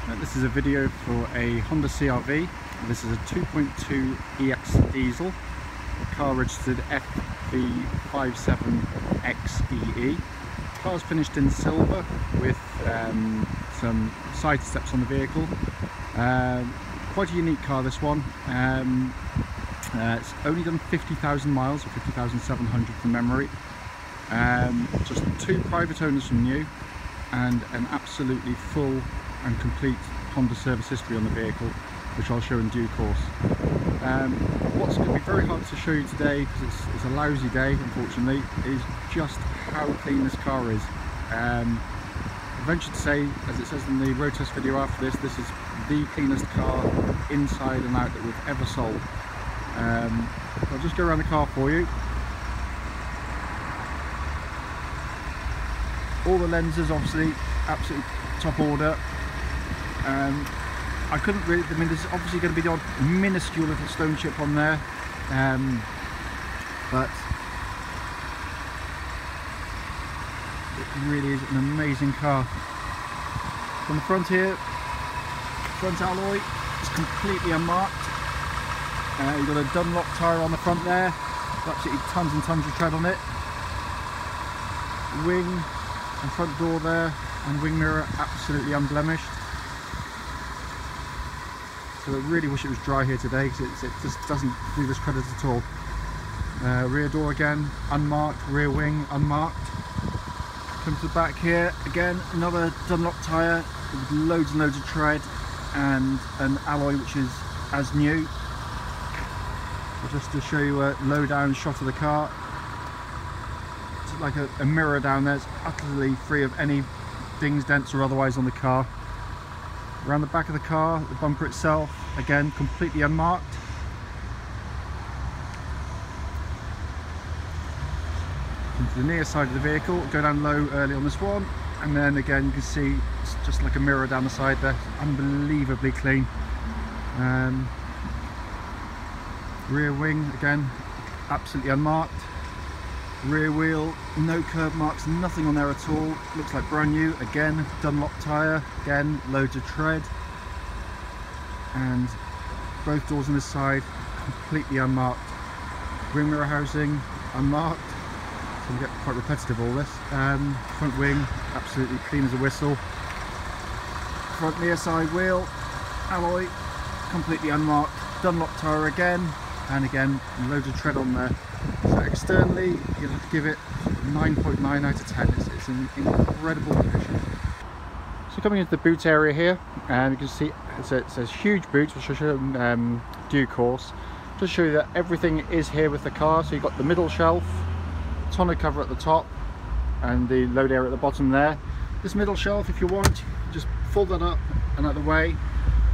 This is a video for a Honda CR-V. This is a 2.2 EX diesel, car registered FV57XEE. The car is finished in silver with some side steps on the vehicle. Quite a unique car, this one. It's only done 50,000 miles, or 50,700 from memory. Just 2 private owners from new, and an absolutely full and complete Honda service history on the vehicle, which I'll show in due course. What's going to be very hard to show you today, because it's a lousy day unfortunately, is just how clean this car is. I venture to say, as it says in the road test video after this is the cleanest car inside and out that we've ever sold. I'll just go around the car for you. All the lenses obviously absolutely top order. I couldn't really, I mean, there's obviously going to be the odd minuscule little stone chip on there, but it really is an amazing car. From the front here, front alloy is completely unmarked. You've got a Dunlop tyre on the front there, absolutely tons and tons of tread on it. Wing and front door there, and wing mirror absolutely unblemished. So I really wish it was dry here today, because it just doesn't do this credit at all. Rear door again, unmarked. Rear wing, unmarked. Come to the back here, again, another Dunlop tyre with loads and loads of tread, and an alloy which is as new. So just to show you a low down shot of the car. It's like a mirror down there. It's utterly free of any dings, dents or otherwise on the car. Around the back of the car, the bumper itself, again, completely unmarked. Into the near side of the vehicle, go down low early on this one, and then again you can see it's just like a mirror down the side there, unbelievably clean. Rear wing, again, absolutely unmarked. Rear wheel, no curb marks, nothing on there at all. Looks like brand new. Again, Dunlop tyre, again, loads of tread. And both doors on this side, completely unmarked. Wing mirror housing, unmarked. So we get quite repetitive all this. Front wing, absolutely clean as a whistle. Front near side wheel, alloy, completely unmarked. Dunlop tyre again, and again, loads of tread on there. So externally, you'll have to give it 9.9 out of 10. It's in incredible condition. So coming into the boot area here, and you can see it says huge boot, which I'll show you in due course. Just show you that everything is here with the car. So you've got the middle shelf, tonneau cover at the top, and the load area at the bottom there. This middle shelf, if you want, just fold that up and out of the way.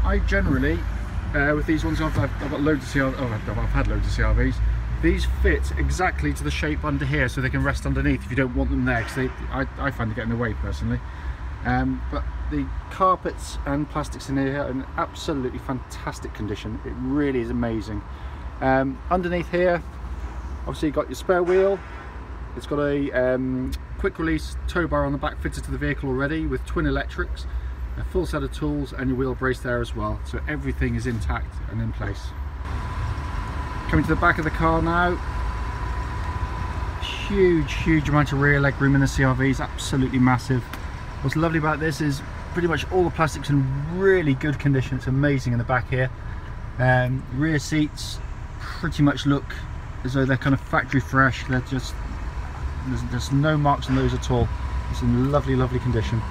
I generally, with these ones, I've got loads of CRVs. Oh, I've had loads of CRVs. These fit exactly to the shape under here, so they can rest underneath if you don't want them there, because I find they get in the way personally. But the carpets and plastics in here are in absolutely fantastic condition. It really is amazing. Underneath here, obviously you've got your spare wheel. It's got a quick release tow bar on the back fitted to the vehicle already, with twin electrics, a full set of tools, and your wheel brace there as well. So everything is intact and in place. Coming to the back of the car now, huge amount of rear leg room in the CRVs, absolutely massive. What's lovely about this is pretty much all the plastics in really good condition. It's amazing in the back here. Rear seats pretty much look as though they're kind of factory fresh. They're just, there's no marks on those at all. It's in lovely condition.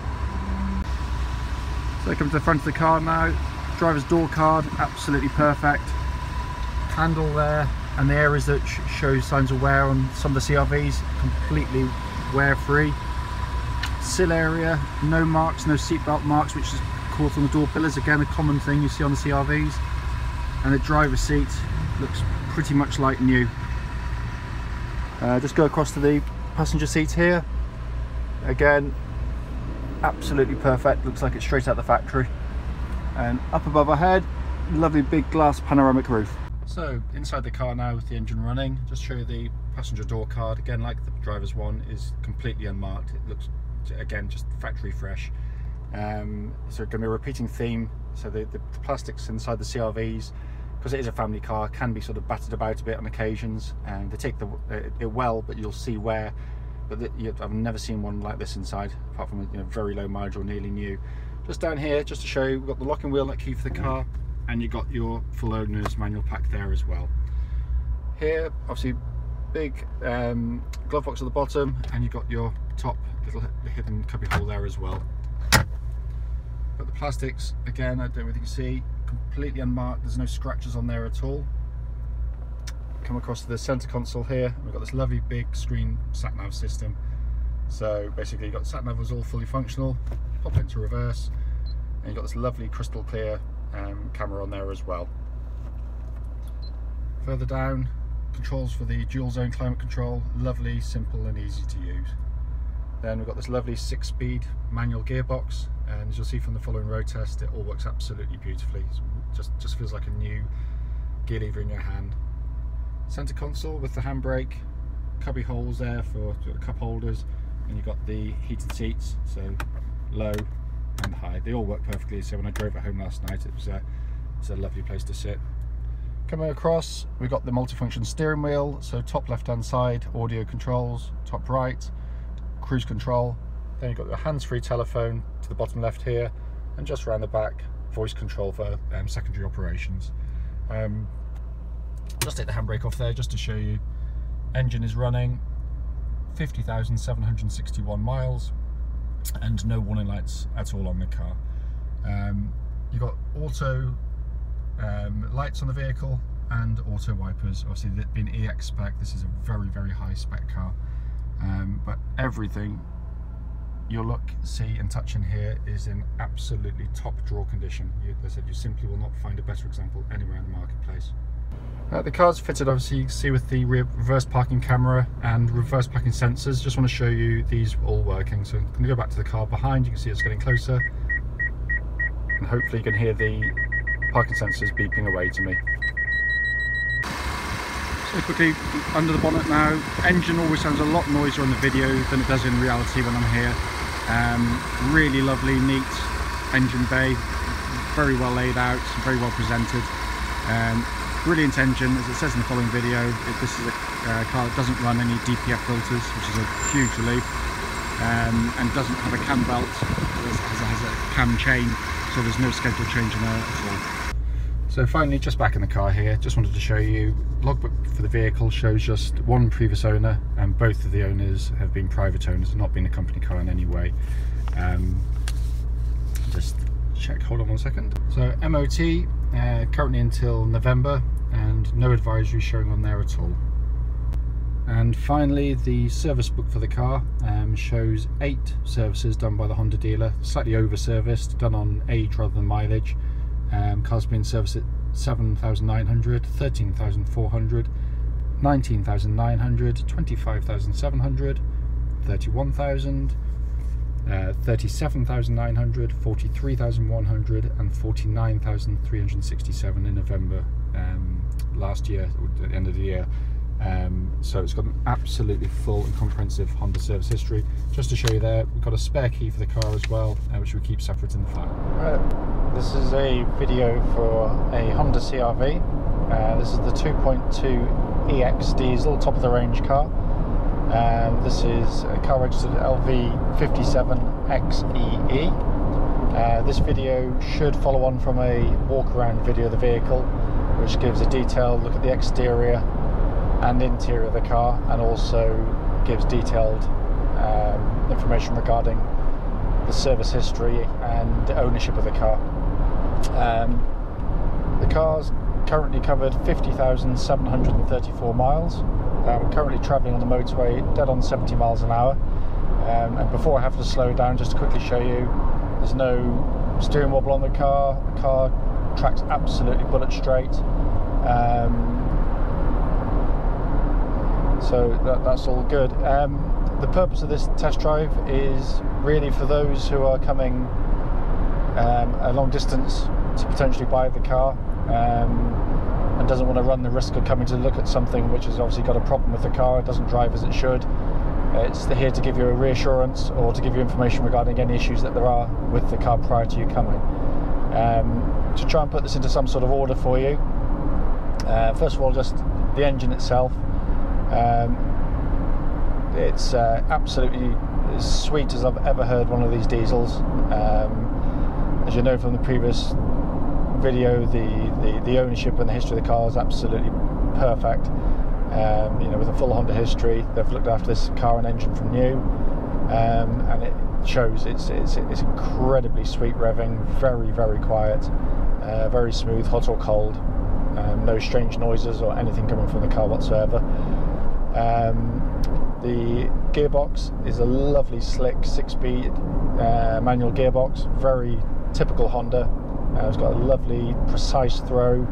So I come to the front of the car now. Driver's door card, absolutely perfect. Handle there, and the areas that show signs of wear on some of the CRVs, completely wear free. Sill area, no marks, no seatbelt marks, which is caught on the door pillars, again a common thing you see on the CRVs. And the driver's seat looks pretty much like new. Just go across to the passenger seat here, again absolutely perfect, looks like it's straight out the factory. And up above our head, lovely big glass panoramic roof. So inside the car now with the engine running, just show you the passenger door card. Again, like the driver's one, is completely unmarked. It looks, again, just factory fresh. So going to be a repeating theme. So the plastics inside the CRVs, because it is a family car, can be sort of battered about a bit on occasions, and they take it well, but you'll see wear. But I've never seen one like this inside, apart from very low mileage or nearly new. Just down here, just to show you, we've got the locking wheel nut key for the car, and you've got your full owner's manual pack there as well. Here, obviously, big glove box at the bottom, and you've got your top little hidden cubby hole there as well. But the plastics, again, I don't really see, completely unmarked. There's no scratches on there at all. Come across to the center console here, we've got this lovely big screen sat nav system. So basically you've got sat nav is all fully functional, pop into reverse, and you've got this lovely crystal clear camera on there as well. Further down, controls for the dual zone climate control, lovely, simple and easy to use. Then we've got this lovely 6-speed manual gearbox, and as you'll see from the following road test, it all works absolutely beautifully. It just feels like a new gear lever in your hand. Center console with the handbrake, cubby holes there for cup holders, and you've got the heated seats, so low and high. They all work perfectly, so when I drove it home last night, it was a lovely place to sit. Coming across, we've got the multifunction steering wheel, so top left hand side, audio controls, top right, cruise control. Then you've got the hands-free telephone to the bottom left here, and just around the back, voice control for secondary operations. Just take the handbrake off there just to show you. Engine is running, 50,761 miles, and no warning lights at all on the car. You've got auto lights on the vehicle and auto wipers. Obviously, being EX spec, this is a very, very high spec car. But everything you'll look, see and touch in here is in absolutely top drawer condition. As I said, you simply will not find a better example anywhere in the marketplace. The car's fitted, obviously you can see, with the reverse parking camera and reverse parking sensors. Just want to show you these all working. So I'm going to go back to the car behind. You can see it's getting closer, and hopefully you can hear the parking sensors beeping away to me. So quickly under the bonnet now. Engine always sounds a lot noisier on the video than it does in reality when I'm here. Really lovely, neat engine bay, very well laid out, very well presented. Brilliant engine, as it says in the following video. This is a car that doesn't run any DPF filters, which is a huge relief, and doesn't have a cam belt. It has a cam chain, so there's no scheduled change in there at all. So finally, just back in the car here, just wanted to show you, logbook for the vehicle shows just one previous owner, and both of the owners have been private owners, not been a company car in any way. Just check, hold on one second. So MOT currently until November, and no advisory showing on there at all. And finally, the service book for the car shows 8 services done by the Honda dealer, slightly over serviced, done on age rather than mileage. Car's been serviced at 7,900, 13,400, 19,900, 25,700, 31,000, 37,900, 43,100 and 49,367 in November last year, at the end of the year. So it's got an absolutely full and comprehensive Honda service history. Just to show you there, we've got a spare key for the car as well, which we keep separate in the file. This is a video for a Honda CR-V. This is the 2.2 EX diesel, top of the range car. This is a car registered at FV57XEE. This video should follow on from a walk around video of the vehicle, which gives a detailed look at the exterior and interior of the car, and also gives detailed information regarding the service history and ownership of the car. The car's currently covered 50,734 miles. Currently travelling on the motorway dead on 70 miles an hour. And before I have to slow down, just to quickly show you, there's no steering wobble on the car. The car tracks absolutely bullet straight. So that's all good. The purpose of this test drive is really for those who are coming a long distance to potentially buy the car, and doesn't want to run the risk of coming to look at something which has obviously got a problem with the car, it doesn't drive as it should, It's here to give you a reassurance or to give you information regarding any issues that there are with the car prior to you coming. To try and put this into some sort of order for you, first of all, just the engine itself. It's absolutely as sweet as I've ever heard one of these diesels. As you know from the previous video, the ownership and the history of the car is absolutely perfect. You know, with a full Honda history, they've looked after this car and engine from new, and it shows. It's incredibly sweet revving, very, very quiet, very smooth, hot or cold, no strange noises or anything coming from the car whatsoever. The gearbox is a lovely slick 6-speed manual gearbox, very typical Honda. It's got a lovely precise throw.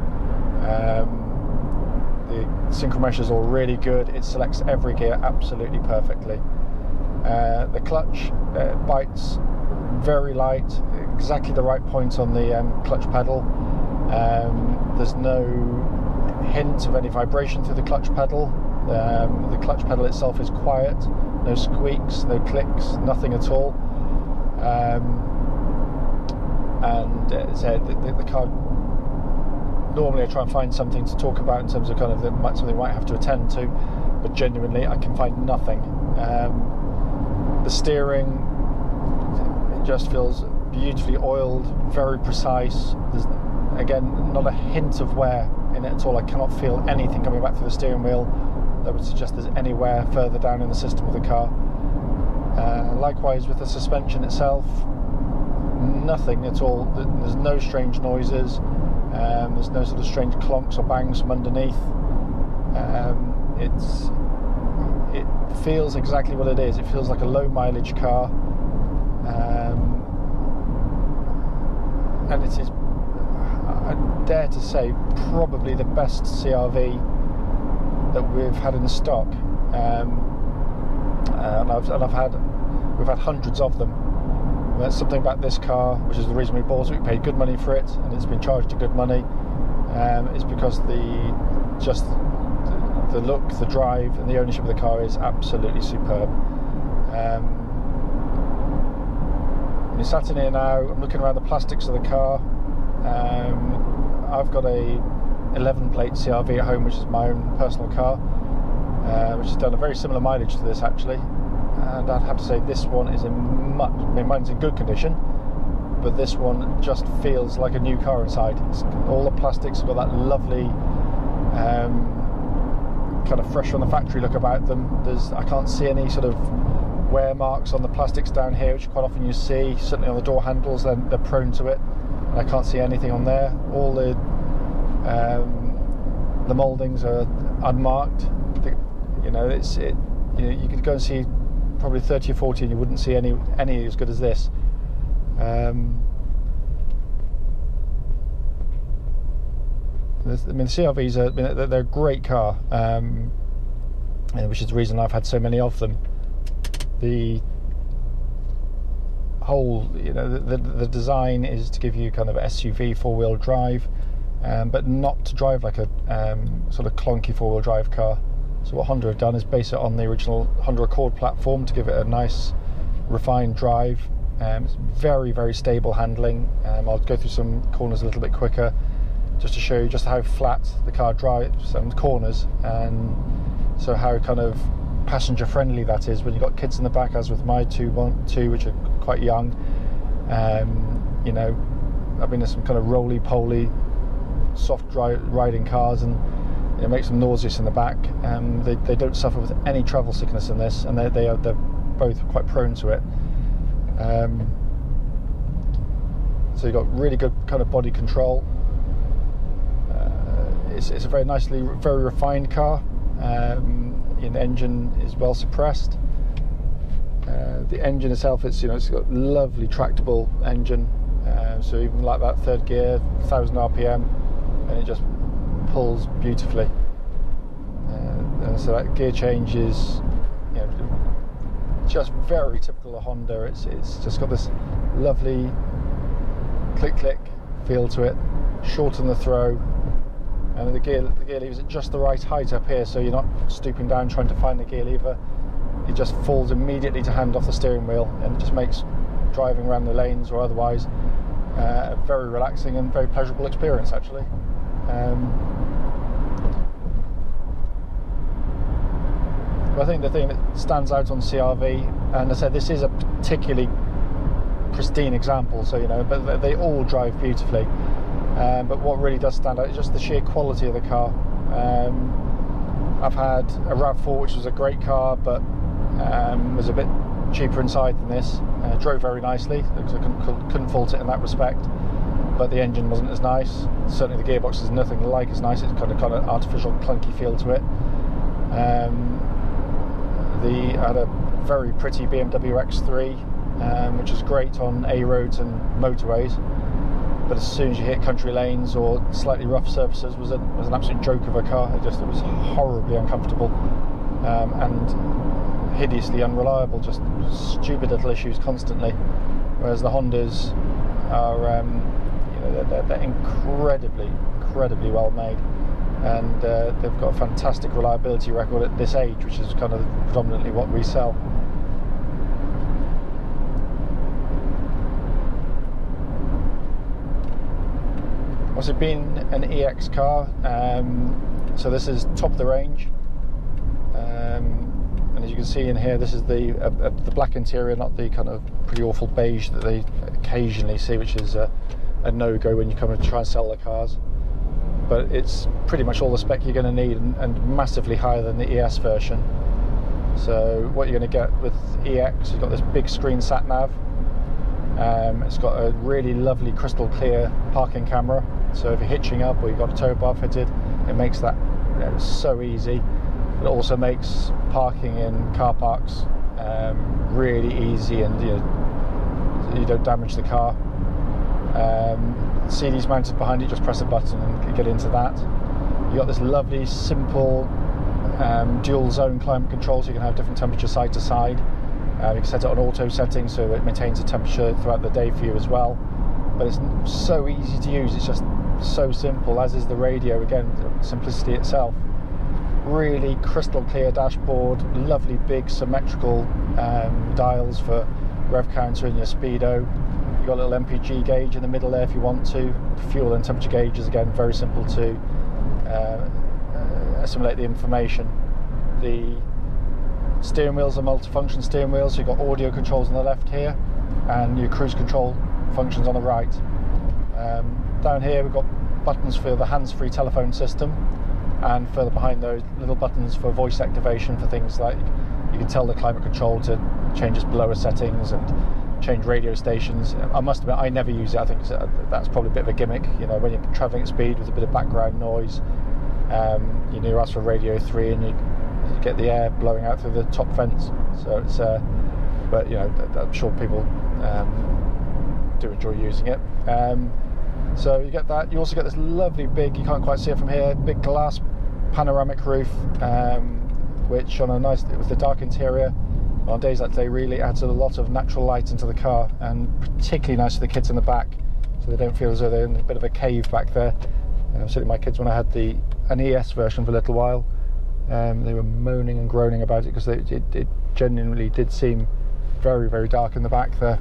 The synchro mesh is all really good. It selects every gear absolutely perfectly. The clutch bites very light, exactly the right point on the clutch pedal. There's no hint of any vibration through the clutch pedal. The clutch pedal itself is quiet, no squeaks, no clicks, nothing at all. And the car, normally I try and find something to talk about in terms of kind of something I might have to attend to, but genuinely I can find nothing. The steering, it just feels beautifully oiled, very precise. There's again not a hint of wear in it at all. I cannot feel anything coming back through the steering wheel that would suggest there's any wear further down in the system of the car. Likewise with the suspension itself, nothing at all. There's no strange noises. There's no sort of strange clonks or bangs from underneath. It feels exactly what it is. It feels like a low mileage car, and it is, I dare to say, probably the best CR-V that we've had in stock. We've had hundreds of them. That's something about this car, which is the reason we bought it. We paid good money for it, and it's been charged a good money. It's because the look, the drive, and the ownership of the car is absolutely superb. When you're sat in here now, I'm looking around the plastics of the car. I've got a 11 plate CR-V at home, which is my own personal car, which has done a very similar mileage to this actually. And I'd have to say this one is mine's in good condition, but this one just feels like a new car inside. All the plastics have got that lovely kind of fresh from the factory look about them. I can't see any sort of wear marks on the plastics down here, which quite often you see, certainly on the door handles. They're prone to it, and I can't see anything on there. All the mouldings are unmarked. You know, you could go and see probably 30 or 40 and you wouldn't see any as good as this. I mean, CR-Vs they're a great car, which is the reason I've had so many of them. The whole, the design is to give you kind of SUV four-wheel drive, but not to drive like a sort of clunky four-wheel drive car. So what Honda have done is base it on the original Honda Accord platform to give it a nice refined drive. It's very, very stable handling. I'll go through some corners a little bit quicker just to show you just how flat the car drives on corners, and so how kind of passenger friendly that is when you've got kids in the back, as with my two which are quite young. I've been in some kind of roly-poly soft riding cars, and it makes them nauseous in the back. They don't suffer with any travel sickness in this, and they're both quite prone to it. So you've got really good kind of body control. It's a very refined car. The engine is well suppressed. The engine itself, it's got lovely tractable engine. So even like that third gear, 1000 RPM, and it just pulls beautifully. And so that gear change is just very typical of Honda. It's just got this lovely click feel to it, shorten the throw, and the gear lever is at just the right height up here, so you're not stooping down trying to find the gear lever. it just falls immediately to hand off the steering wheel, and it just makes driving around the lanes or otherwise a very relaxing and very pleasurable experience, actually. But I think the thing that stands out on CR-V, and I said this is a particularly pristine example, so you know, but they all drive beautifully. But what really does stand out is just the sheer quality of the car. I've had a RAV4, which was a great car, but was a bit cheaper inside than this. Drove very nicely, so I couldn't fault it in that respect. But the engine wasn't as nice. Certainly the gearbox is nothing like as nice. It's kind of artificial, clunky feel to it. I had a very pretty BMW X3, which is great on A roads and motorways. But as soon as you hit country lanes or slightly rough surfaces, was an absolute joke of a car. It was horribly uncomfortable and hideously unreliable. Just stupid little issues constantly. Whereas the Hondas are, they're incredibly well made, and they've got a fantastic reliability record at this age, which is kind of predominantly what we sell. Also, being an EX car, so this is top of the range, and as you can see in here, this is the black interior, not the kind of pretty awful beige that they occasionally see, which is a no-go when you come and try and sell the cars. But it's pretty much all the spec you're going to need, and massively higher than the ES version. So what you're going to get with EX, you've got this big screen sat nav. It's got a really lovely crystal clear parking camera, so if you're hitching up or you've got a tow bar fitted, it makes that so easy. It also makes parking in car parks really easy, and you don't damage the car. CD's mounted behind it, just press a button and get into that. You've got this lovely simple dual zone climate control, so you can have different temperature side to side. You can set it on auto settings so it maintains the temperature throughout the day for you as well. But it's so easy to use, it's just so simple, as is the radio, again, simplicity itself. Really crystal clear dashboard, lovely big symmetrical dials for rev counter and your speedo. You've got a little MPG gauge in the middle there if you want to. Fuel and temperature gauges, again, very simple to assimilate the information. The steering wheels are multifunction steering wheels, so you've got audio controls on the left here and your cruise control functions on the right. Down here we've got buttons for the hands-free telephone system, and further behind those, little buttons for voice activation for things like you can tell the climate control to change its blower settings and change radio stations. I must admit, I never use it. I think that's probably a bit of a gimmick. You know, when you're travelling at speed with a bit of background noise, you ask for radio 3 and you get the air blowing out through the top fence. So it's, but I'm sure people do enjoy using it. So you get that. You also get this lovely big, you can't quite see it from here, big glass panoramic roof, which on a nice, with the dark interior, on days like today, really adds a lot of natural light into the car, and particularly nice for the kids in the back, so they don't feel as though they're in a bit of a cave back there. Certainly my kids, when I had an ES version for a little while, they were moaning and groaning about it because it genuinely did seem very, very dark in the back there.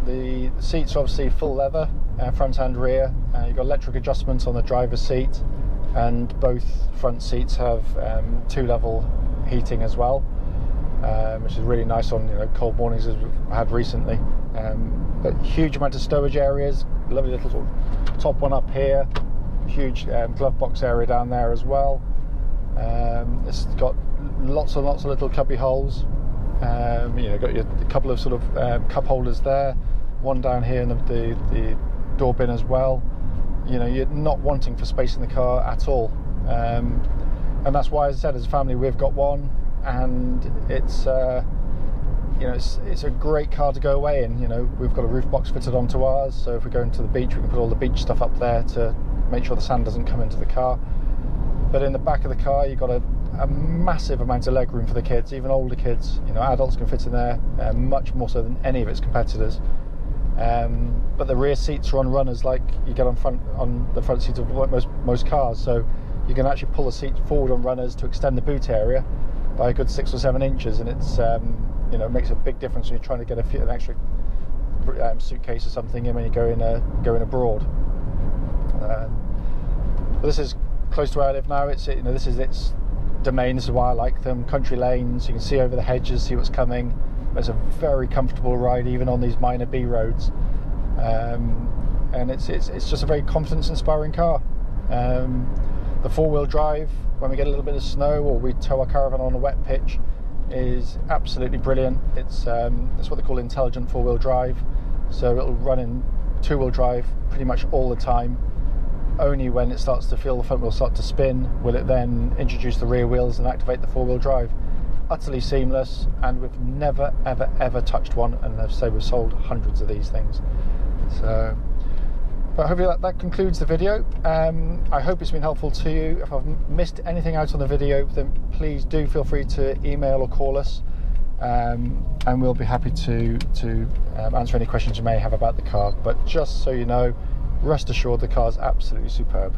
The seats are obviously full leather, front and rear. You've got electric adjustments on the driver's seat, and both front seats have 2-level heating as well, which is really nice on cold mornings as we've had recently. But huge amount of stowage areas, lovely little sort of top one up here, huge glove box area down there as well. It's got lots and lots of little cubby holes. You've got a couple of sort of cup holders there, one down here in the door bin as well. You're not wanting for space in the car at all, and that's why, as I said, as a family we've got one, and it's it's a great car to go away in. We've got a roof box fitted onto ours, so if we go into the beach we can put all the beach stuff up there to make sure the sand doesn't come into the car. But in the back of the car you've got a massive amount of legroom for the kids, even older kids. Adults can fit in there, much more so than any of its competitors. but the rear seats are on runners like you get on the front seats of most cars, so you can actually pull the seat forward on runners to extend the boot area by a good 6 or 7 inches, and it's you know, it makes a big difference when you're trying to get an extra suitcase or something in when you're going abroad. But this is close to where I live now. It's, you know, this is its domain. This is why I like them. Country lanes, you can see over the hedges, see what's coming. It's a very comfortable ride, even on these minor B roads, and it's just a very confidence-inspiring car. The 4-wheel drive, when we get a little bit of snow or we tow our caravan on a wet pitch, is absolutely brilliant. It's what they call intelligent 4-wheel drive, so it'll run in 2-wheel drive pretty much all the time. Only when it starts to feel the front wheel start to spin will it then introduce the rear wheels and activate the 4-wheel drive. Utterly seamless, and we've never ever touched one, and as I say, we've sold hundreds of these things. So, but hopefully that concludes the video. I hope it's been helpful to you. If I've missed anything out on the video, then please do feel free to email or call us, and we'll be happy to answer any questions you may have about the car. But just so you know, rest assured the car's absolutely superb.